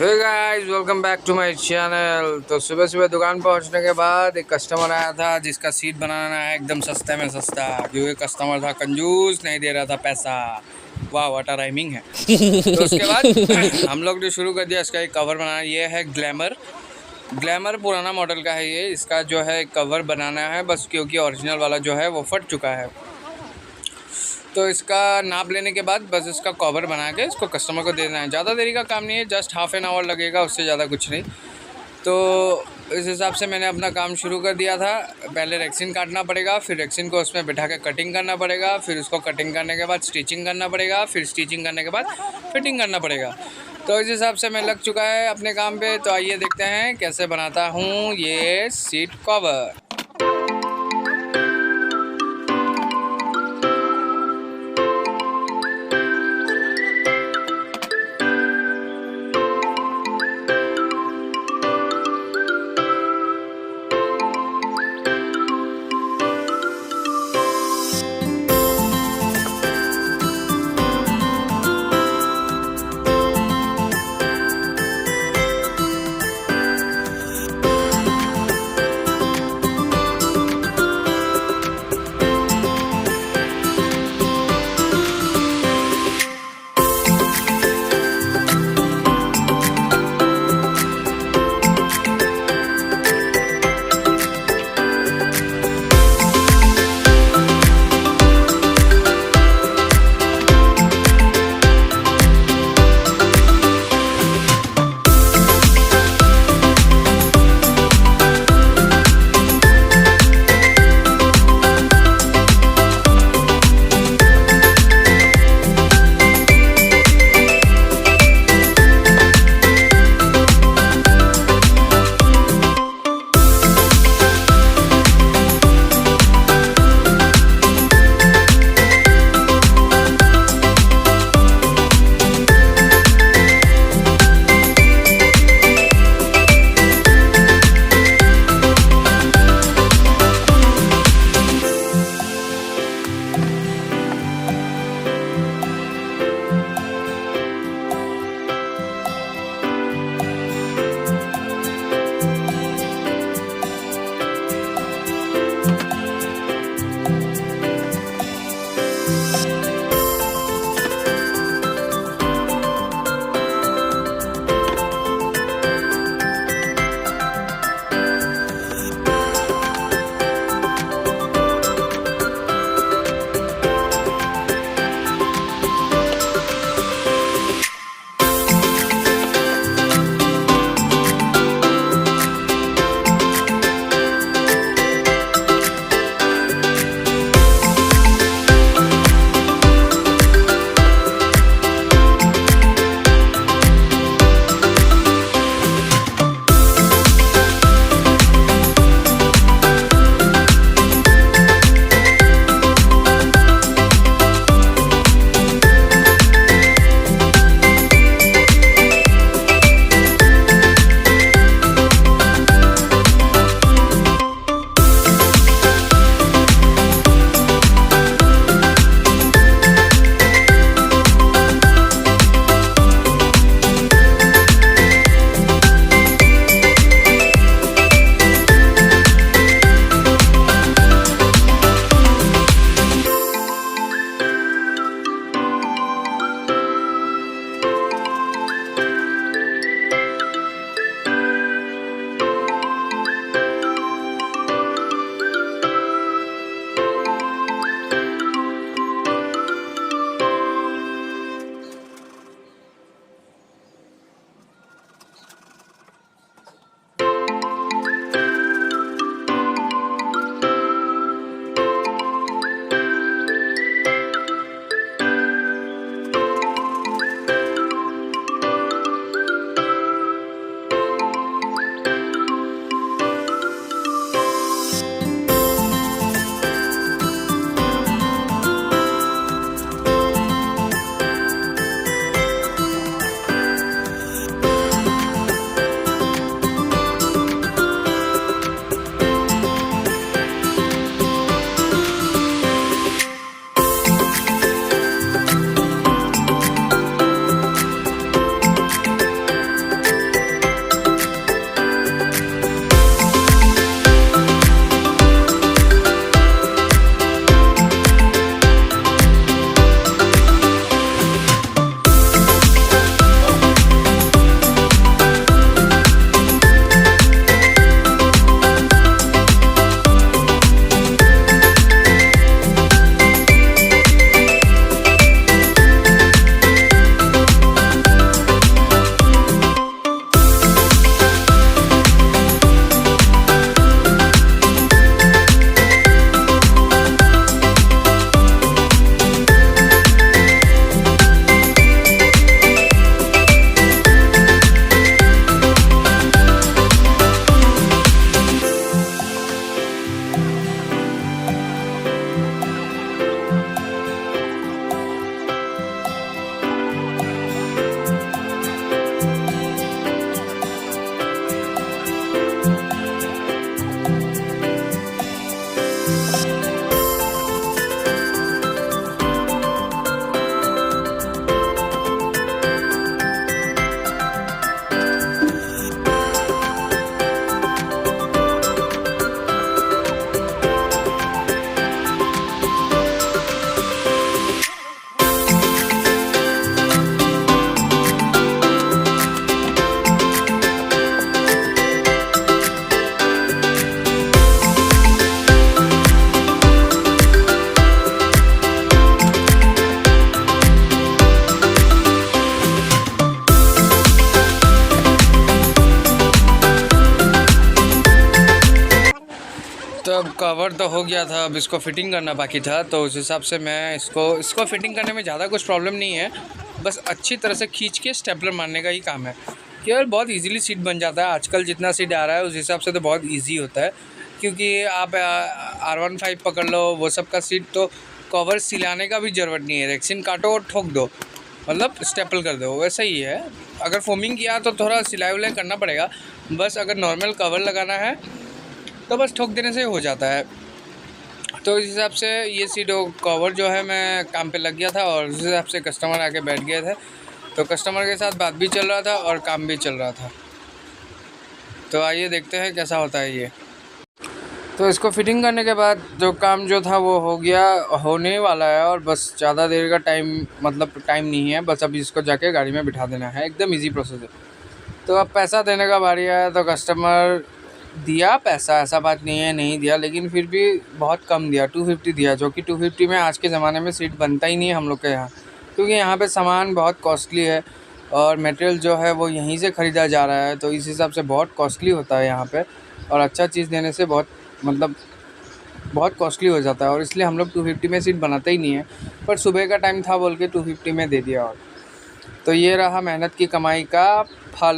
Hey guys, welcome back to my channel. तो सुबह सुबह दुकान पहुंचने के बाद एक कस्टमर आया था जिसका सीट बनाना है एकदम सस्ते में सस्ता, क्योंकि कस्टमर था कंजूस, नहीं दे रहा था पैसा। वाह, व्हाट अ राइमिंग है। तो उसके बाद हम लोग ने शुरू कर दिया इसका एक कवर बनाना। ये है ग्लैमर। ग्लैमर पुराना मॉडल का है ये। इसका जो है कवर बनाना है बस, क्योंकि ओरिजिनल वाला जो है वो फट चुका है। तो इसका नाप लेने के बाद बस इसका कवर बना के इसको कस्टमर को देना है। ज़्यादा देरी का काम नहीं है, जस्ट हाफ एन आवर लगेगा, उससे ज़्यादा कुछ नहीं। तो इस हिसाब से मैंने अपना काम शुरू कर दिया था। पहले रेक्सिन काटना पड़ेगा, फिर रेक्सिन को उसमें बिठा के कटिंग करना पड़ेगा, फिर उसको कटिंग करने के बाद स्टिचिंग करना पड़ेगा, फिर स्टिचिंग करने के बाद फिटिंग करना पड़ेगा। तो इस हिसाब से मैं लग चुका है अपने काम पे। तो आइए देखते हैं कैसे बनाता हूँ ये सीट कवर। कवर तो हो गया था, अब इसको फिटिंग करना बाकी था, तो उस हिसाब से मैं इसको फिटिंग करने में ज़्यादा कुछ प्रॉब्लम नहीं है। बस अच्छी तरह से खींच के स्टेपलर मारने का ही काम है। केवल बहुत इजीली सीट बन जाता है। आजकल जितना सीट आ रहा है उस हिसाब से तो बहुत इजी होता है, क्योंकि आप R15 पकड़ लो, वो सब का सीट तो कवर सिलाने का भी ज़रूरत नहीं है। रेक्सिन काटो और ठोक दो, मतलब स्टेपल कर दो, वैसा ही है। अगर फोमिंग किया तो थोड़ा सिलाई उलाई करना पड़ेगा। बस अगर नॉर्मल कवर लगाना है तो बस ठोक देने से हो जाता है। तो इस हिसाब से ये सीट कवर जो है मैं काम पे लग गया था, और उस हिसाब से कस्टमर आके बैठ गए थे। तो कस्टमर के साथ बात भी चल रहा था और काम भी चल रहा था। तो आइए देखते हैं कैसा होता है ये। तो इसको फिटिंग करने के बाद जो काम जो था वो हो गया, होने वाला है, और बस ज़्यादा देर का टाइम नहीं है। बस अभी इसको जाके गाड़ी में बिठा देना है, एकदम इजी प्रोसेस है। तो अब पैसा देने का बारी आया, तो कस्टमर दिया पैसा, ऐसा बात नहीं है नहीं दिया, लेकिन फिर भी बहुत कम दिया, 250 दिया, जो कि 250 में आज के ज़माने में सीट बनता ही नहीं है हम लोग के यहाँ, क्योंकि यहाँ पे सामान बहुत कॉस्टली है और मटेरियल जो है वो यहीं से ख़रीदा जा रहा है। तो इस हिसाब से बहुत कॉस्टली होता है यहाँ पे, और अच्छा चीज़ देने से बहुत कॉस्टली हो जाता है, और इसलिए हम लोग 250 में सीट बनाते ही नहीं है। पर सुबह का टाइम था बोल के 250 में दे दिया। और तो ये रहा मेहनत की कमाई का फल।